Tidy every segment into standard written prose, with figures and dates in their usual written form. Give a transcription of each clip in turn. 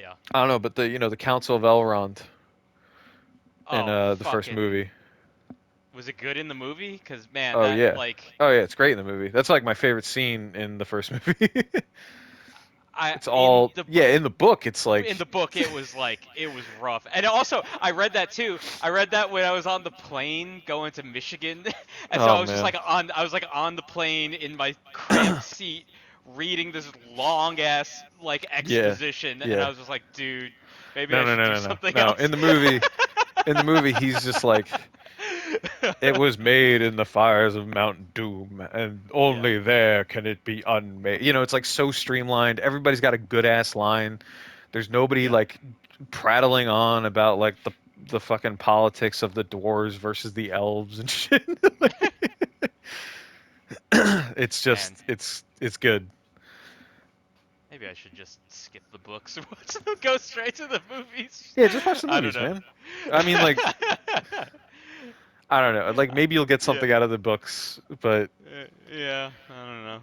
Yeah. I don't know, but the Council of Elrond in Oh, the first fucking. movie. Was it good in the movie? Because, man, Oh that, yeah. like. Oh yeah, it's great in the movie. That's like my favorite scene in the first movie. It's In all the yeah, in the book it's in like the book it was rough. And also I read that too. I read that when I was on the plane going to Michigan. And so oh I was just man. like on the plane in my cramped seat reading this long ass like Yeah. exposition, and I Yeah. was just like, dude, maybe No, I no, should no, do no, no. something No, else. in the movie he's just like it was made in the fires of Mount Doom, and Yeah. only there can it be unmade. It's like so streamlined. Everybody's got a good ass line. There's nobody Yeah. like prattling on about like the fucking politics of the dwarves versus the elves and shit. It's Man, just it's good. maybe I should just skip the books or go straight to the movies. Yeah, just watch the I don't movies, know. man. I mean, like, I don't know. Like, maybe you'll get Yeah. something out of the books, Yeah, I don't know.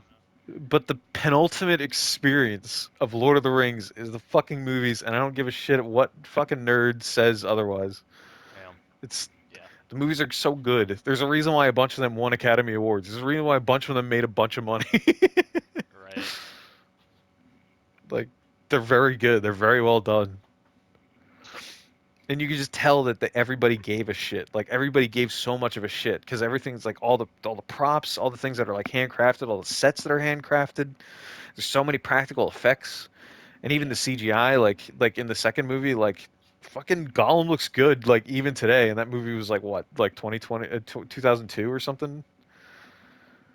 but the penultimate experience of Lord of the Rings is the fucking movies, and I don't give a shit what fucking nerd says otherwise. Yeah. It's Yeah. the movies are so good. There's a reason why a bunch of them won Academy Awards. There's a reason why a bunch of them made a bunch of money. Right. Like, they're very good. They're very well done. And you can just tell that everybody gave a shit. Like everybody gave so much of a shit because everything's like all the props, all the things that are like handcrafted, all the sets that are handcrafted. There's so many practical effects, and even the Yeah. CGI. Like in the second movie, like fucking Gollum looks good. Like even today, and that movie was like what, like 2020, 2002 or something.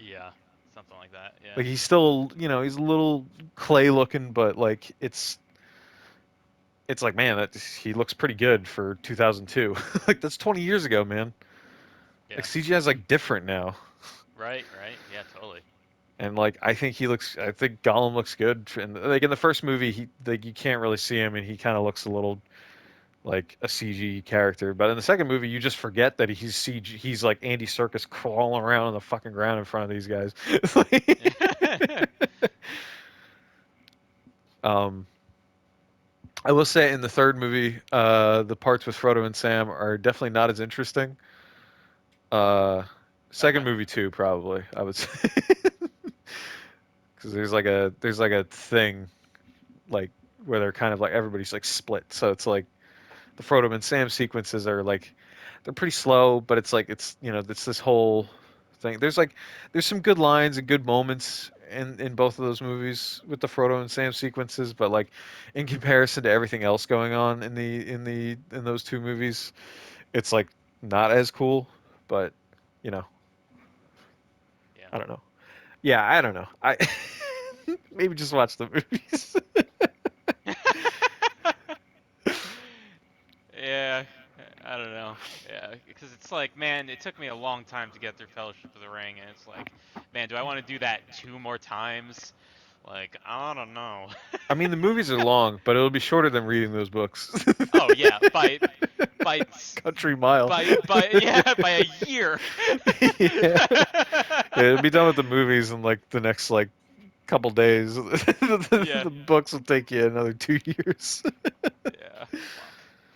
Yeah. Something like that. Yeah. Like he's still, he's a little clay looking, but like it's like man, he looks pretty good for 2002. Like that's 20 years ago, man. Like Yeah. CGI is like different now, Right. Right. Yeah. Totally. and like I think Gollum looks good. And like in the first movie, he like you can't really see him, and he kind of looks a little like a CG character. But in the second movie, you just forget that he's CG. He's like Andy Serkis crawling around on the fucking ground in front of these guys. um, I will say in the third movie, the parts with Frodo and Sam are definitely not as interesting. Uh, Second Okay. movie too, probably I would say, because there's like a thing like where they're kind of like everybody's like split. So it's like the Frodo and Sam sequences are like they're pretty slow, but it's like it's this whole thing. There's some good lines and good moments in both of those movies with the Frodo and Sam sequences, but like in comparison to everything else going on in those two movies, it's like not as cool. But you know, Yeah. I don't know. Yeah, I don't know. I maybe just watch the movies. Yeah. I don't know. Yeah, because it's like, man, it took me a long time to get through Fellowship of the Ring, and it's like, man, do I want to do that two more times? Like, I don't know. I mean, the movies are long, but it'll be shorter than reading those books. Oh yeah, by Country Mile. yeah, by a year. Yeah. Yeah, it'll be done with the movies in like the next like couple days. Yeah. The books will take you another 2 years. Yeah. Wow.